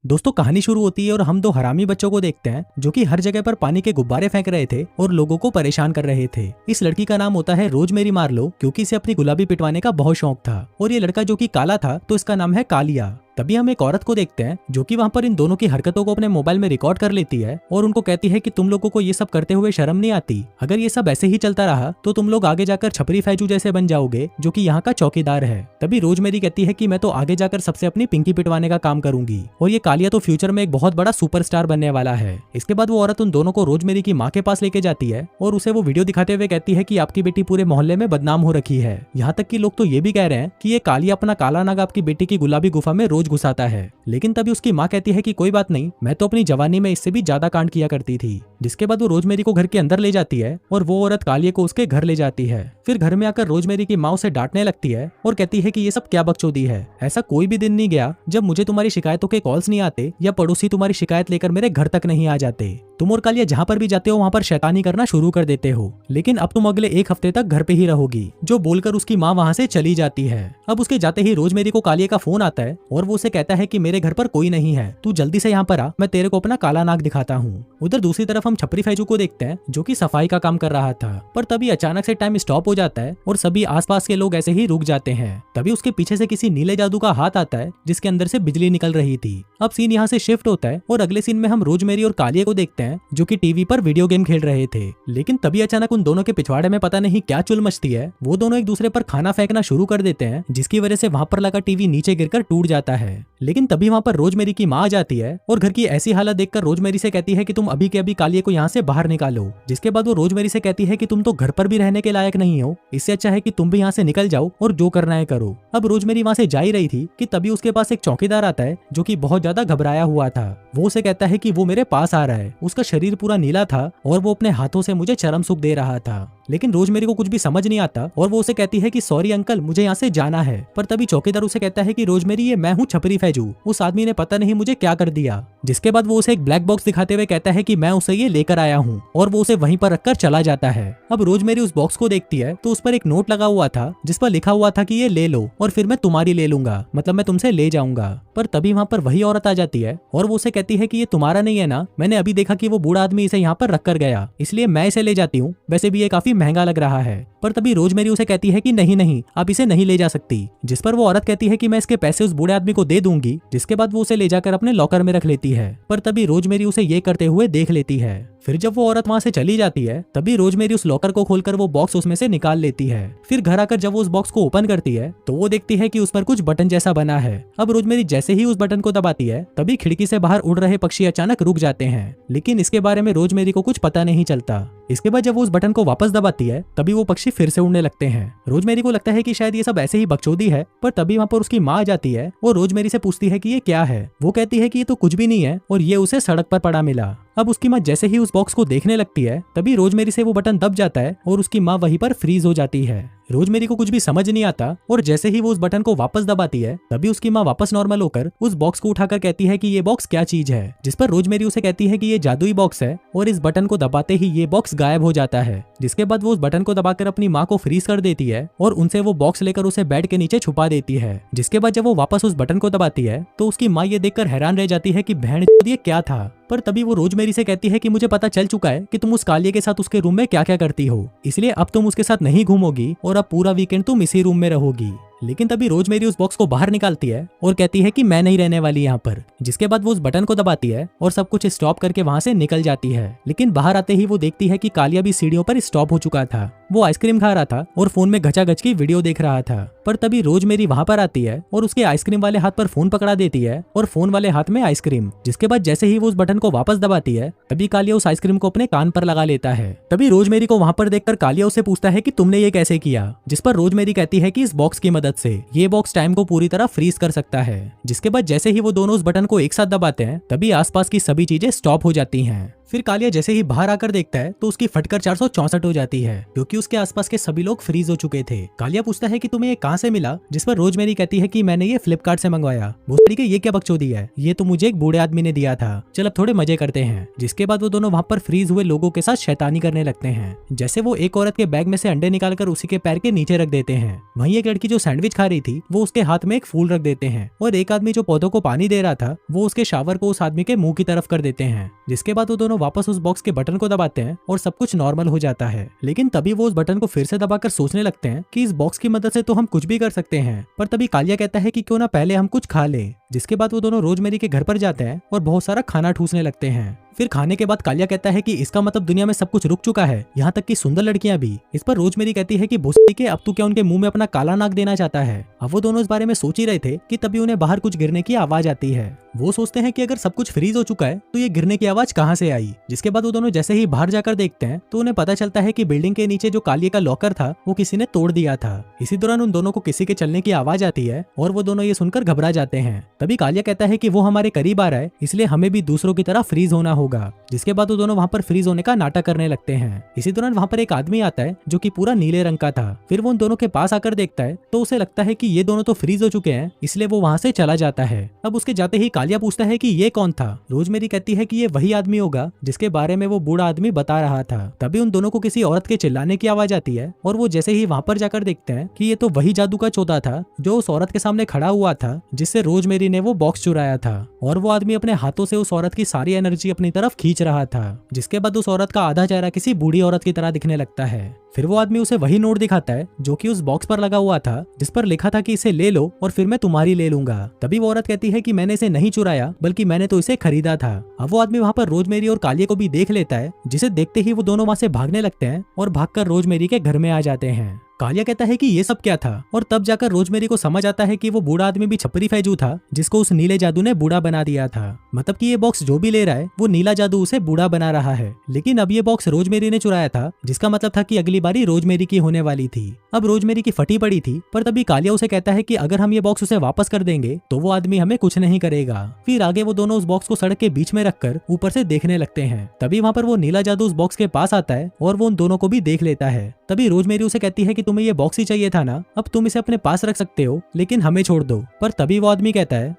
दोस्तों कहानी शुरू होती है और हम दो हरामी बच्चों को देखते हैं जो कि हर जगह पर पानी के गुब्बारे फेंक रहे थे और लोगों को परेशान कर रहे थे। इस लड़की का नाम होता है रोजमेरी मार्लो, क्योंकि इसे अपनी गुलाबी पिटवाने का बहुत शौक था। और ये लड़का जो कि काला था तो इसका नाम है कालिया। तभी हम एक औरत को देखते हैं जो कि वहाँ पर इन दोनों की हरकतों को अपने मोबाइल में रिकॉर्ड कर लेती है और उनको कहती है कि तुम लोगों को ये सब करते हुए शर्म नहीं आती। अगर ये सब ऐसे ही चलता रहा तो तुम लोग आगे जाकर छपरी फैजू जैसे बन जाओगे जो कि यहाँ का चौकीदार है। तभी रोजमेरी कहती है कि मैं तो आगे जाकर सबसे अपनी पिंकी पिटवाने का काम करूंगी और ये कालिया तो फ्यूचर में एक बहुत बड़ा सुपरस्टार बनने वाला है। इसके बाद वो औरत उन दोनों को रोजमेरी की माँ के पास लेके जाती है और उसे वो वीडियो दिखाते हुए कहती है कि आपकी बेटी पूरे मोहल्ले में बदनाम हो रखी है। यहाँ तक कि लोग तो ये भी कह रहे हैं कि ये कालिया अपना काला नाग आपकी बेटी की गुलाबी गुफा में रोज घुसाता है। लेकिन तभी उसकी माँ कहती है कि कोई बात नहीं, मैं तो अपनी जवानी में इससे भी ज्यादा कांड किया करती थी। जिसके बाद वो रोजमेरी को घर के अंदर ले जाती है और वो औरत कालिया को उसके घर ले जाती है। फिर घर में आकर रोजमेरी की माँ उसे डांटने लगती है और कहती है कि ये सब क्या बकचोदी है। ऐसा कोई भी दिन नहीं गया जब मुझे तुम्हारी शिकायतों के कॉल्स नहीं आते या पड़ोसी तुम्हारी शिकायत लेकर मेरे घर तक नहीं आ जाते। तुम और कालिया जहाँ पर भी जाते हो वहाँ पर शैतानी करना शुरू कर देते हो, लेकिन अब तुम अगले एक हफ्ते तक घर पे ही रहोगी, जो बोलकर उसकी माँ वहाँ से चली जाती है। अब उसके जाते ही रोजमेरी को कालिया का फोन आता है और वो उसे कहता है कि मेरे घर पर कोई नहीं है, तू जल्दी से यहाँ पर आ, मैं तेरे को अपना काला नाग दिखाता हूँ। उधर दूसरी तरफ हम छपरी फैजू को देखते हैं जो कि सफाई का काम कर रहा था, पर तभी अचानक से टाइम स्टॉप हो जाता है और सभी आसपास के लोग ऐसे ही रुक जाते हैं। तभी उसके पीछे से किसी नीले जादू का हाथ आता है जिसके अंदर से बिजली निकल रही थी। अब सीन यहाँ से शिफ्ट होता है और अगले सीन में हम रोजमेरी और कालिया को देखते हैं जो कि टीवी पर वीडियो गेम खेल रहे थे। लेकिन तभी अचानक उन दोनों के पिछवाड़े में पता नहीं क्या चुल मचती है, वो दोनों एक दूसरे पर खाना फेंकना शुरू कर देते हैं जिसकी वजह से वहाँ पर लगा टीवी नीचे गिरकर टूट जाता है। लेकिन तभी वहाँ पर रोजमेरी की माँ आ जाती है और घर की ऐसी हालत देखकर रोजमेरी से कहती है कि तुम अभी के अभी कालिया को यहाँ से बाहर निकालो। जिसके बाद वो रोजमेरी से कहती है कि तुम तो घर पर भी रहने के लायक नहीं हो, इससे अच्छा है कि तुम भी यहाँ से निकल जाओ और जो करना है करो। अब रोजमेरी वहाँ से जा ही रही थी कि तभी उसके पास एक चौकीदार आता है जो कि बहुत ज्यादा घबराया हुआ था। वो उसे कहता है कि वो मेरे पास आ रहा है। उसका शरीर पूरा नीला था और वो अपने हाथों से मुझे चरम सुख दे रहा था। लेकिन रोजमेरी को कुछ भी समझ नहीं आता और वो उसे कहती है कि सॉरी अंकल, मुझे यहाँ से जाना है। पर तभी चौकीदार उसे कहता है कि रोजमेरी, ये मैं हूँ छपरी फैजू, उस आदमी ने पता नहीं मुझे क्या कर दिया। जिसके बाद वो उसे एक ब्लैक बॉक्स दिखाते हुए कहता है कि मैं उसे ये लेकर आया हूँ और वो उसे वहीं पर रखकर चला जाता है। अब रोजमेरी उस बॉक्स को देखती है तो उस पर एक नोट लगा हुआ था जिस पर लिखा हुआ था कि ये ले लो और फिर मैं तुम्हारी ले लूंगा, मतलब मैं तुमसे ले जाऊंगा। पर तभी वहाँ पर वही औरत आ जाती है और वो उसे कहती है कि ये तुम्हारा नहीं है ना, मैंने अभी देखा कि वो बूढ़ा आदमी इसे यहाँ पर रख कर गया, इसलिए मैं इसे ले जाती हूँ, वैसे भी ये काफी महंगा लग रहा है। पर तभी रोजमेरी उसे कहती है कि नहीं नहीं, आप इसे नहीं ले जा सकती। जिस पर वो औरत कहती है कि मैं इसके पैसे उस बूढ़े आदमी को दे दूंगी। जिसके बाद वो उसे ले जाकर अपने लॉकर में रख लेती है। पर तभी रोजमेरी उसे ये करते हुए देख लेती है। फिर जब वो औरत वहाँ से चली जाती है तभी रोजमेरी उस लॉकर को खोलकर वो बॉक्स उसमें से निकाल लेती है। फिर घर आकर जब वो उस बॉक्स को ओपन करती है तो वो देखती है कि उस पर कुछ बटन जैसा बना है। अब रोजमेरी जैसे ही उस बटन को दबाती है तभी खिड़की से बाहर उड़ रहे पक्षी अचानक रुक जाते हैं, लेकिन इसके बारे में रोजमेरी को कुछ पता नहीं चलता। इसके बाद जब वो उस बटन को वापस दबाती है तभी वो पक्षी फिर से उड़ने लगते हैं। रोजमेरी को लगता है कि शायद ये सब ऐसे ही बकचोदी है, पर तभी वहाँ पर उसकी माँ आ जाती है और रोजमेरी से पूछती है कि ये क्या है। वो कहती है कि ये तो कुछ भी नहीं है और ये उसे सड़क पर पड़ा मिला। अब उसकी माँ जैसे ही उस बॉक्स को देखने लगती है तभी रोजमेरी से वो बटन दब जाता है और उसकी माँ वहीं पर फ्रीज हो जाती है। रोजमेरी को कुछ भी समझ नहीं आता और जैसे ही वो उस बटन को वापस दबाती है तभी उसकी माँ वापस नॉर्मल होकर उस बॉक्स को उठाकर कहती है कि ये बॉक्स क्या चीज है। जिस पर रोजमेरी उसे कहती है कि ये जादुई बॉक्स है और इस बटन को दबाते ही ये बॉक्स गायब हो जाता है। जिसके बाद वो उस बटन को दबाकर अपनी माँ को फ्रीज कर देती है और उनसे वो बॉक्स लेकर उसे बेड के नीचे छुपा देती है। जिसके बाद जब वो वापस उस बटन को दबाती है तो उसकी माँ ये देखकर हैरान रह जाती है कि बहन ये क्या था। पर तभी वो रोजमेरी से कहती है कि मुझे पता चल चुका है कि तुम उस कालिया के साथ उसके रूम में क्या क्या करती हो, इसलिए अब तुम उसके साथ नहीं घूमोगी और अब पूरा वीकेंड तुम इसी रूम में रहोगी। लेकिन तभी रोजमेरी उस बॉक्स को बाहर निकालती है और कहती है कि मैं नहीं रहने वाली यहाँ पर। जिसके बाद वो उस बटन को दबाती है और सब कुछ स्टॉप करके वहाँ से निकल जाती है। लेकिन बाहर आते ही वो देखती है कि कालिया भी सीढ़ियों पर स्टॉप हो चुका था। वो आइसक्रीम खा रहा था और फोन में घचाघच की वीडियो देख रहा था। पर तभी रोजमेरी वहाँ पर आती है और उसके आइसक्रीम वाले हाथ पर फोन पकड़ा देती है और फोन वाले हाथ में आइसक्रीम। जिसके बाद जैसे ही वो उस बटन को वापस दबाती है तभी कालिया उस आइसक्रीम को अपने कान पर लगा लेता है। तभी रोजमेरी को वहाँ पर देखकर कालिया उससे पूछता है कि तुमने ये कैसे किया। जिस पर रोजमेरी कहती है कि इस बॉक्स की मदद से ये बॉक्स टाइम को पूरी तरह फ्रीज कर सकता है। जिसके बाद जैसे ही वो दोनों उस बटन को एक साथ दबाते हैं तभी आसपास की सभी चीजें स्टॉप हो जाती हैं। फिर कालिया जैसे ही बाहर आकर देखता है तो उसकी फटकर 464 हो जाती है क्योंकि उसके आसपास के सभी लोग फ्रीज हो चुके थे। कालिया पूछता है कि तुम्हें ये कहाँ से मिला, जिस पर रोजमेरी कहती है कि मैंने ये फ्लिपकार्ट से मंगवाया। भोसड़ी के ये क्या बकचोदी है, ये तो मुझे एक बूढ़े आदमी ने दिया था, चल अब थोड़े मजे करते हैं। जिसके बाद वो दोनों वहाँ पर फ्रीज हुए लोगों के साथ शैतानी करने लगते हैं। जैसे वो एक औरत के बैग में से अंडे निकालकर उसी के पैर के नीचे रख देते हैं। वहीं एक लड़की जो सैंडविच खा रही थी वो उसके हाथ में एक फूल रख देते हैं और एक आदमी जो पौधों को पानी दे रहा था वो उसके शावर को उस आदमी के मुंह की तरफ कर देते हैं। जिसके बाद वो दोनों वापस उस बॉक्स के बटन को दबाते हैं और सब कुछ नॉर्मल हो जाता है। लेकिन तभी वो उस बटन को फिर से दबाकर सोचने लगते हैं कि इस बॉक्स की मदद से तो हम कुछ भी कर सकते हैं। पर तभी कालिया कहता है कि क्यों ना पहले हम कुछ खा लें। जिसके बाद वो दोनों रोजमेरी के घर पर जाते हैं और बहुत सारा खाना ठूसने लगते हैं। फिर खाने के बाद कालिया कहता है कि इसका मतलब दुनिया में सब कुछ रुक चुका है, यहाँ तक कि सुंदर लड़कियां भी। इस पर रोजमेरी कहती है कि भोसड़ी के अब तू क्या उनके मुंह में अपना काला नाक देना चाहता है। अब वो दोनों इस बारे में सोच ही रहे थे कि तभी उन्हें बाहर कुछ गिरने की आवाज आती है। वो सोचते हैं कि अगर सब कुछ फ्रीज हो चुका है तो ये गिरने की आवाज कहाँ से आई। जिसके बाद वो दोनों जैसे ही बाहर जाकर देखते हैं तो उन्हें पता चलता है कि बिल्डिंग के नीचे जो कालिया का लॉकर था वो किसी ने तोड़ दिया था। इसी दौरान उन दोनों को किसी के चलने की आवाज आती है और वो दोनों ये सुनकर घबरा जाते हैं। तभी कालिया कहता है कि वो हमारे करीब आ रहा है, इसलिए हमें भी दूसरों की तरह फ्रीज होना होगा। जिसके बाद वो दोनों वहाँ पर फ्रीज होने का नाटक करने लगते हैं। इसी दौरान वहाँ पर एक आदमी आता है जो कि पूरा नीले रंग का था। फिर वो उन दोनों के पास आकर देखता है तो उसे लगता है कि ये दोनों तो फ्रीज हो चुके हैं, इसलिए वो वहाँ से चला जाता है। अब उसके जाते ही कालिया पूछता है कि ये कौन था। रोजमेरी कहती है कि ये वही आदमी होगा जिसके बारे में वो बूढ़ा आदमी बता रहा था। तभी उन दोनों को किसी औरत के चिल्लाने की आवाज आती है और वो जैसे ही वहाँ पर जाकर देखते हैं कि ये तो वही जादू का चौथा था जो उस औरत के सामने खड़ा हुआ था जिससे रोजमेरी ने वो बॉक्स चुराया था। और वो आदमी अपने हाथों से उस औरत की सारी एनर्जी अपनी तरफ खींच रहा था। जिसके बाद उस औरत का आधा चेहरा किसी बूढ़ी औरत की तरह दिखने लगता है। फिर वो आदमी उसे वही नोट दिखाता है जो कि उस बॉक्स पर लगा हुआ था जिस पर लिखा था कि इसे ले लो और फिर मैं तुम्हारी ले लूंगा। तभी वो औरत कहती है कि मैंने इसे नहीं चुराया बल्कि मैंने तो इसे खरीदा था। अब वो आदमी वहाँ पर रोजमेरी और कालिया को भी देख लेता है, जिसे देखते ही वो दोनों वहाँ से भागने लगते हैं और भागकर रोजमेरी के घर में आ जाते हैं। कालिया कहता है कि ये सब क्या था और तब जाकर रोजमेरी को समझ आता है कि वो बूढ़ा आदमी भी छपरी फैजू था जिसको उस नीले जादू ने बूढ़ा बना दिया था। मतलब कि ये बॉक्स जो भी ले रहा है वो नीला जादू उसे बूढ़ा बना रहा है। लेकिन अब ये बॉक्स रोजमेरी ने चुराया था, जिसका मतलब था कि अगली बारी रोजमेरी की होने वाली थी। अब रोजमेरी की फटी पड़ी थी, पर तभी कालिया उसे कहता है कि अगर हम ये बॉक्स उसे वापस कर देंगे तो वो आदमी हमें कुछ नहीं करेगा। फिर आगे वो दोनों उस बॉक्स को सड़क के बीच में रखकर ऊपर से देखने लगते हैं। तभी वहाँ पर वो नीला जादू उस बॉक्स के पास आता है और वो उन दोनों को भी देख लेता है। तभी रोजमेरी उसे कहती है कि तुम्हें ये बॉक्स ही चाहिए था ना, अब तुम इसे अपने पास रख सकते हो लेकिन हमें छोड़ दो। पर तभी वो आदमी कहता है,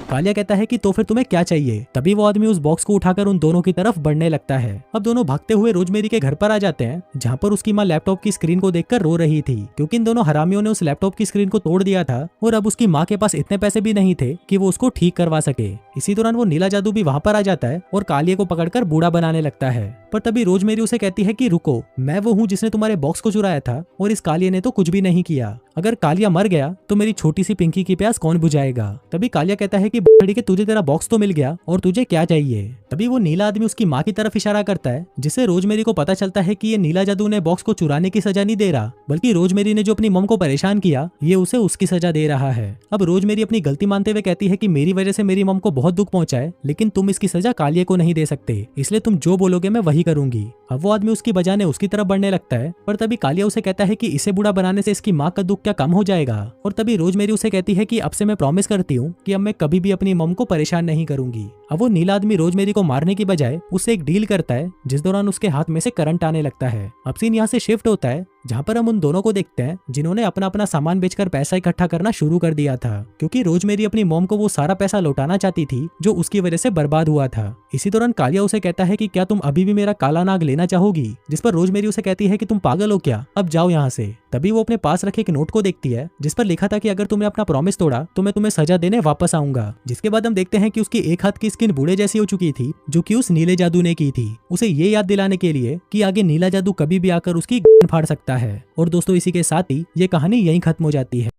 कालिया कहता है कि तो फिर तुम्हें क्या चाहिए। तभी वो आदमी उस बॉक्स को उठाकर उन दोनों की तरफ बढ़ने लगता है। अब दोनों भागते हुए रोजमेरी के घर पर आ जाते हैं, जहाँ पर उसकी माँ लैपटॉप की स्क्रीन को देखकर रो रही थी क्योंकि इन दोनों हरामियों ने उस लैपटॉप की स्क्रीन को तोड़ दिया था और अब उसकी माँ के पास इतने पैसे भी नहीं थे कि वो उसको ठीक करवा सके। इसी दौरान वो नीला जादू भी वहाँ पर आ जाता है और कालिया को पकड़कर बूढ़ा बनाने लगता है। पर तभी रोजमेरी उसे कहती है कि रुको, मैं वो हूँ जिसने तुम्हारे बॉक्स को चुराया था और इस कालिया ने तो कुछ भी नहीं किया। अगर कालिया मर गया तो मेरी छोटी सी पिंकी की प्यास कौन बुझाएगा। तभी कालिया कहता है कि बड़ी के तुझे तेरा बॉक्स तो मिल गया और तुझे क्या चाहिए। तभी वो नीला आदमी उसकी माँ की तरफ इशारा करता है, जिससे रोजमेरी को पता चलता है कि ये नीला जादू ने बॉक्स को चुराने की सजा नहीं दे रहा, बल्कि रोजमेरी ने जो अपनी मम को परेशान किया ये उसे उसकी सजा दे रहा है। अब रोजमेरी अपनी गलती मानते हुए कहती है कि मेरी वजह से मेरी मम को बहुत दुख पहुंचा है, लेकिन तुम इसकी सजा कालिया को नहीं दे सकते, इसलिए तुम जो बोलोगे मैं वही करूंगी। अब वो आदमी उसकी बजाने उसकी तरफ बढ़ने लगता है, पर तभी कालिया उसे कहता है कि इसे बूढ़ा बनाने से इसकी माँ का दुख क्या कम हो जाएगा। और तभी रोजमेरी उसे कहती है कि अब से मैं प्रॉमिस करती हूँ कि अब मैं कभी भी अपनी मम को परेशान नहीं करूंगी। अब वो नीला आदमी रोजमेरी को मारने की बजाय उससे एक डील करता है, जिस दौरान उसके हाथ में से करंट आने लगता है। अब सीन यहाँ से शिफ्ट होता है, जहाँ पर हम उन दोनों को देखते हैं जिन्होंने अपना अपना सामान बेचकर पैसा इकट्ठा करना शुरू कर दिया था, क्योंकि रोजमेरी अपनी मॉम को वो सारा पैसा लौटाना चाहती थी जो उसकी वजह से बर्बाद हुआ था। इसी दौरान कालिया उसे कहता है कि क्या तुम अभी भी मेरा काला नाग लेना चाहोगी, जिस पर रोजमेरी उसे कहती है कि तुम पागल हो क्या, अब जाओ यहाँ से। तभी वो अपने पास रखे एक नोट को देखती है जिस पर लिखा था कि अगर तुमने अपना प्रॉमिस तोड़ा तो मैं तुम्हें सजा देने वापस आऊंगा। जिसके बाद हम देखते हैं कि उसकी एक हाथ की स्किन बूढ़े जैसी हो चुकी थी, जो कि उस नीले जादू ने की थी, उसे ये याद दिलाने के लिए कि आगे नीला जादू कभी भी आकर उसकी गर्दन फाड़ सकता है। और दोस्तों इसी के साथ ही ये कहानी यहीं खत्म हो जाती है।